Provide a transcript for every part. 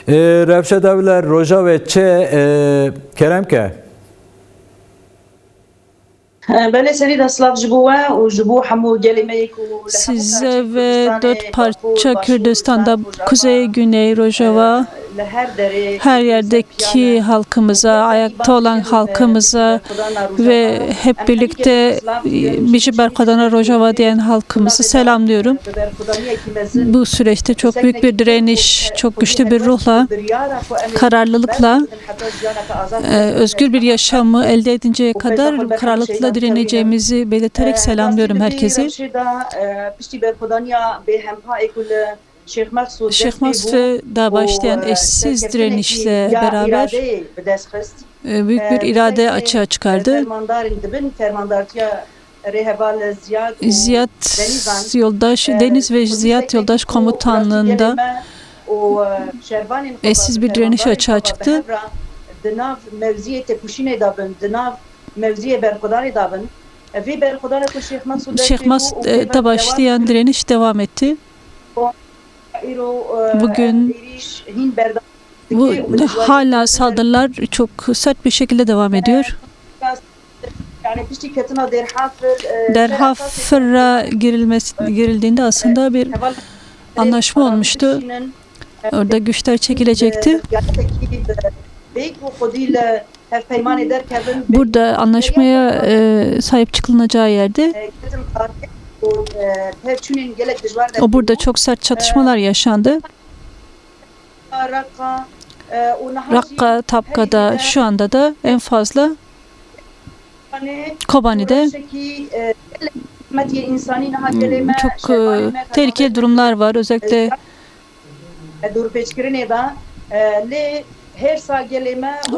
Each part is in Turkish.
Revşe devler roja ve çe keremke. Size ve 4 parça Kürdistan'da Kuzey, Güney, Rojava, her yerdeki halkımıza, ayakta olan halkımıza ve hep birlikte Bici Berkodana Rojava diyen halkımızı selamlıyorum. Bu süreçte çok büyük bir direniş, çok güçlü bir ruhla, kararlılıkla, özgür bir yaşamı elde edinceye kadar kararlılıkla direneceğimizi belirterek selamlıyorum herkesi. Şeyh Masud'da başlayan eşsiz direnişle beraber büyük bir irade açığa çıkardı. Ziyad Yoldaş, Deniz ve Ziyad Yoldaş komutanlığında eşsiz bir direniş açığa çıktı. Şeyh Masud'da başlayan direniş devam etti. Bugün hala saldırılar çok sert bir şekilde devam ediyor. Derhafır'a girildiğinde aslında bir anlaşma olmuştu. Orada güçler çekilecekti. Burada anlaşmaya sahip çıkılacağı yerde burada çok sert çatışmalar yaşandı. Rakka, Tapka'da şu anda da en fazla Kobani'de çok tehlikeli durumlar var. Özellikle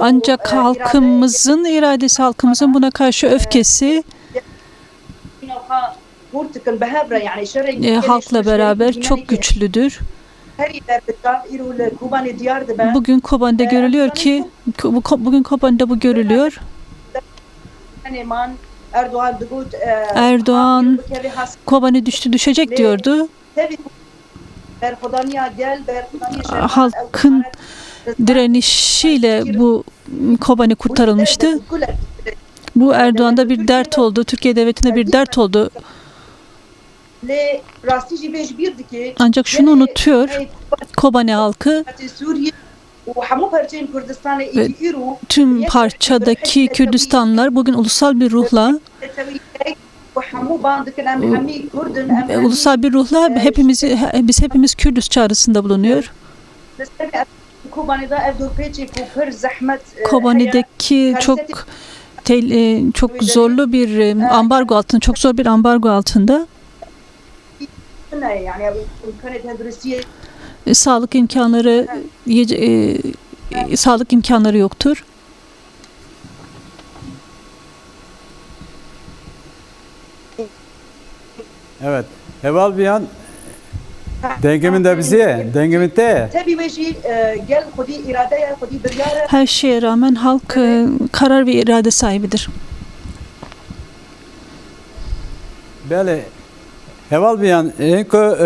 ancak halkımızın iradesi, halkımızın buna karşı öfkesi halkla beraber çok güçlüdür. Bugün Kobani'de görülüyor ki bugün Kobani'de bu görülüyor. Erdoğan Kobani düşecek diyordu. Halkın direnişiyle bu Kobani kurtarılmıştı. Bu Erdoğan'da bir dert oldu. Türkiye Devleti'nde bir dert oldu. Ancak şunu unutuyor Kobani halkı ve tüm parçadaki Kürdistanlılar bugün ulusal bir ruhla biz hepimiz Kürdüz çağrısında bulunuyor. Kobani'deki çok zorlu bir ambargo altında, çok zor bir ambargo altında. Sağlık imkanları yoktur. Evet. Heval bir an dengemin de bize, dengemin de. Her şeye rağmen halk karar ve irade sahibidir. Böyle heval bir an enko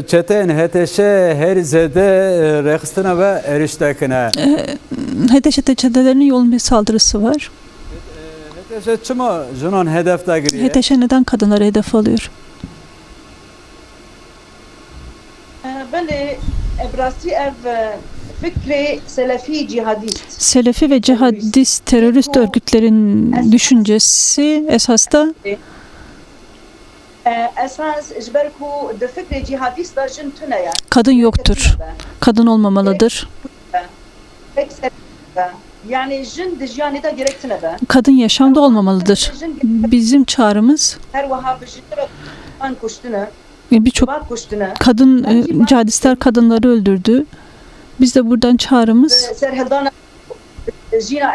çeten HTŞ her zede rekstina ve eriştekine. HTŞ çetelerinin yoğun bir saldırısı var. HTŞ çıma junon hedefte giriyor. HTŞ neden kadınları hedef alıyor? Selefi ve cihadist terörist örgütlerin düşüncesi esas da kadın yoktur. Kadın olmamalıdır. Kadın yaşamda olmamalıdır. Bizim çağrımız birçok kadın cihadistler kadınları öldürdü. Biz de buradan çağrımız Jina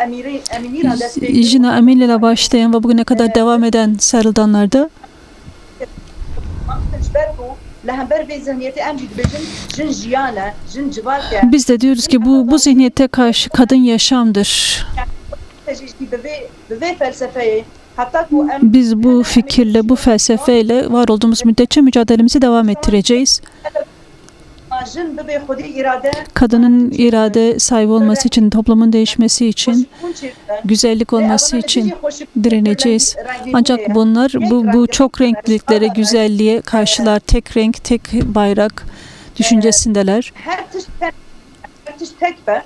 Amin ile başlayan ve bugüne kadar devam eden sarıldanlarda biz de diyoruz ki bu zihniyete karşı kadın yaşamdır. Biz bu fikirle, bu felsefeyle var olduğumuz müddetçe mücadelemizi devam ettireceğiz. Kadının irade sahibi olması için, toplumun değişmesi için, güzellik olması için direneceğiz. Ancak bunlar bu çok renkliliklere, güzelliğe karşılar. Tek renk, tek bayrak düşüncesindeler.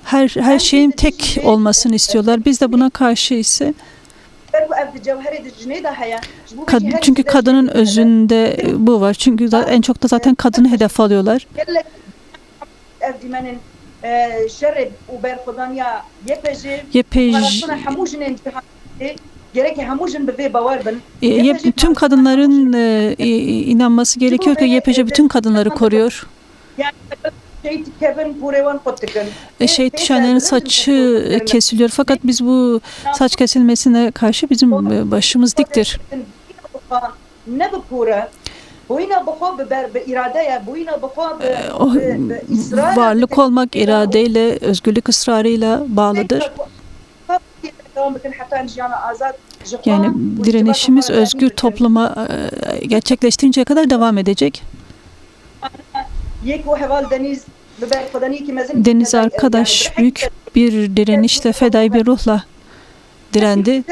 Her şeyin tek olmasını istiyorlar. Biz de buna karşı ise çünkü kadının özünde bu var. Çünkü en çok da zaten kadını hedef alıyorlar. Tüm kadınların inanması gerekiyor ki YPJ bütün kadınları koruyor. Şehit düşenlerin saçı kesiliyor fakat biz bu saç kesilmesine karşı bizim başımız diktir. Varlık olmak iradeyle, özgürlük ısrarıyla bağlıdır. Yani direnişimiz özgür topluma gerçekleştirinceye kadar devam edecek. Deniz arkadaş büyük bir direnişle, fedai bir ruhla direndi.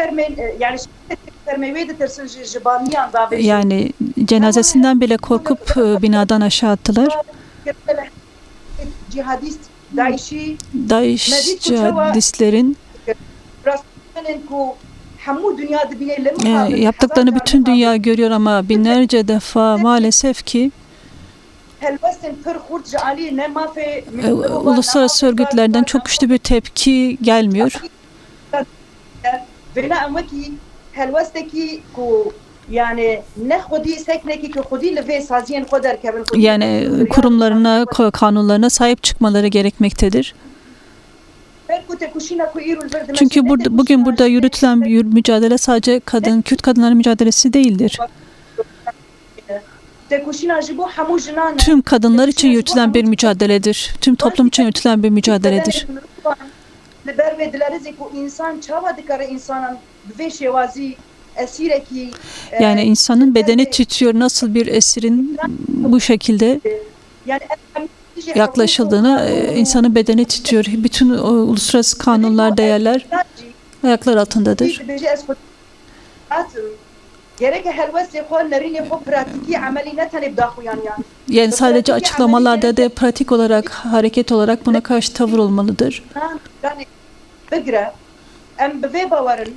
Yani cenazesinden bile korkup binadan aşağı attılar. DAEŞ cihadistlerin yaptıklarını bütün dünya görüyor ama binlerce defa maalesef ki uluslararası örgütlerden çok güçlü bir tepki gelmiyor. Yani kurumlarına, kanunlarına sahip çıkmaları gerekmektedir. Çünkü bugün burada yürütülen mücadele sadece Kürt kadınların mücadelesi değildir. Tüm kadınlar için yürütülen bir mücadeledir. Tüm toplum için yürütülen bir mücadeledir. Yani insanın bedeni titriyor nasıl bir esirin bu şekilde yaklaşıldığını, insanın bedeni titriyor. Bütün uluslararası kanunlar, değerler ayaklar altındadır. Yani sadece açıklamalarda da pratik olarak, hareket olarak buna karşı tavır olmalıdır.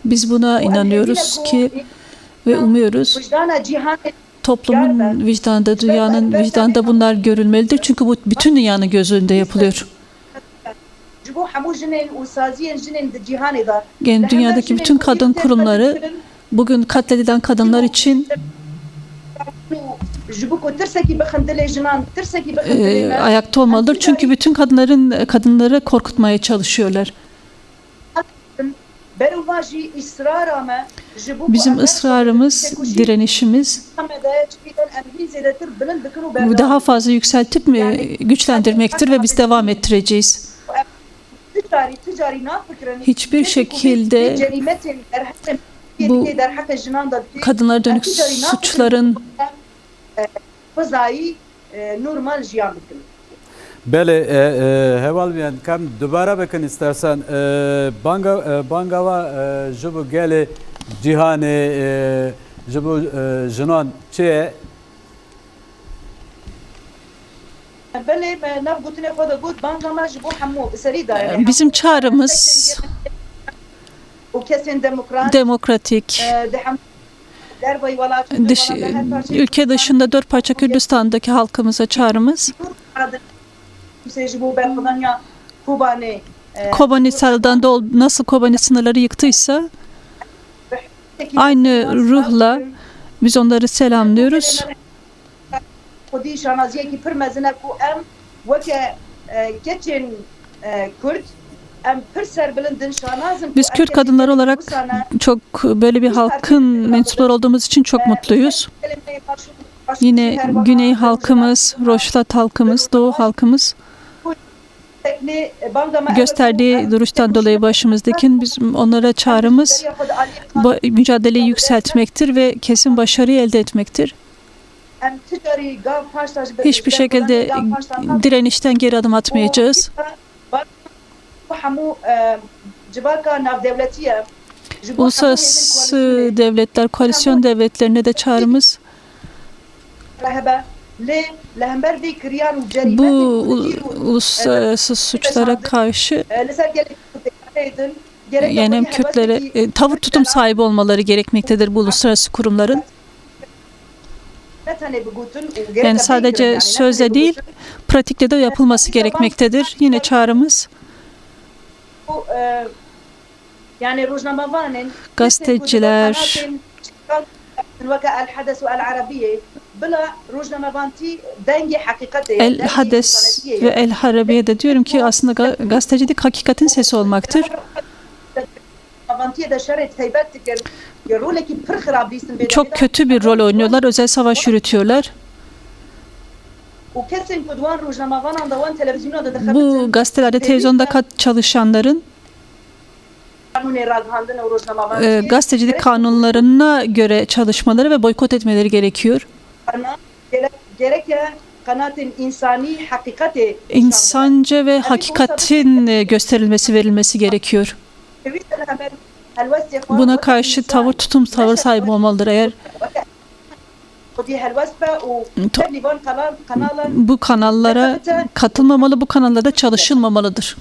Biz buna inanıyoruz ki ve umuyoruz. Toplumun vicdanında, dünyanın vicdanında bunlar görülmelidir. Çünkü bu bütün dünyanın gözünde yapılıyor. Yani dünyadaki bütün kadın kurumları bugün katledilen kadınlar için ayakta olmalıdır. Çünkü bütün kadınları korkutmaya çalışıyorlar. Bizim ısrarımız, direnişimiz daha fazla yükseltip güçlendirmektir ve biz devam ettireceğiz. Hiçbir şekilde bu kadınlara dönük suçların Bele, heval biyan kam dubara bakın istersen bangava jibu gele cihane jibu jinan çe bizim çağrımız demokratik, ülke dışında 4 parça Kürdistan'daki halkımıza çağrımız Kobani sınırdan da nasıl Kobani sınırları yıktıysa aynı ruhla biz onları selamlıyoruz. Biz Kürt kadınları olarak çok böyle bir halkın mensupları olduğumuz için çok mutluyuz. Yine Güney halkımız, Roşlat halkımız, Doğu halkımız gösterdiği duruştan dolayı başımızdaki bizim onlara çağrımız mücadeleyi yükseltmektir ve kesin başarıyı elde etmektir. Hiçbir şekilde direnişten geri adım atmayacağız. Uluslararası devletler, koalisyon devletlerine de çağrımız bu uluslararası suçlara karşı yani hem Kürtlere tavır tutum sahibi olmaları gerekmektedir bu uluslararası kurumların. Yani sadece sözle değil, pratikte de yapılması gerekmektedir. Yine çağrımız gazeteciler, El Hades ve El Harabiye'de diyorum ki aslında gazetecilik hakikatin sesi olmaktır. Çok kötü bir rol oynuyorlar, özel savaş yürütüyorlar. Bu gazetelerde, televizyonda çalışanların gazetecilik kanunlarına göre çalışmaları ve boykot etmeleri gerekiyor. İnsanca ve hakikatin gösterilmesi, verilmesi gerekiyor. Buna karşı tavır sahibi olmalıdır. Eğer bu kanallara katılmamalı, bu kanallarda çalışılmamalıdır.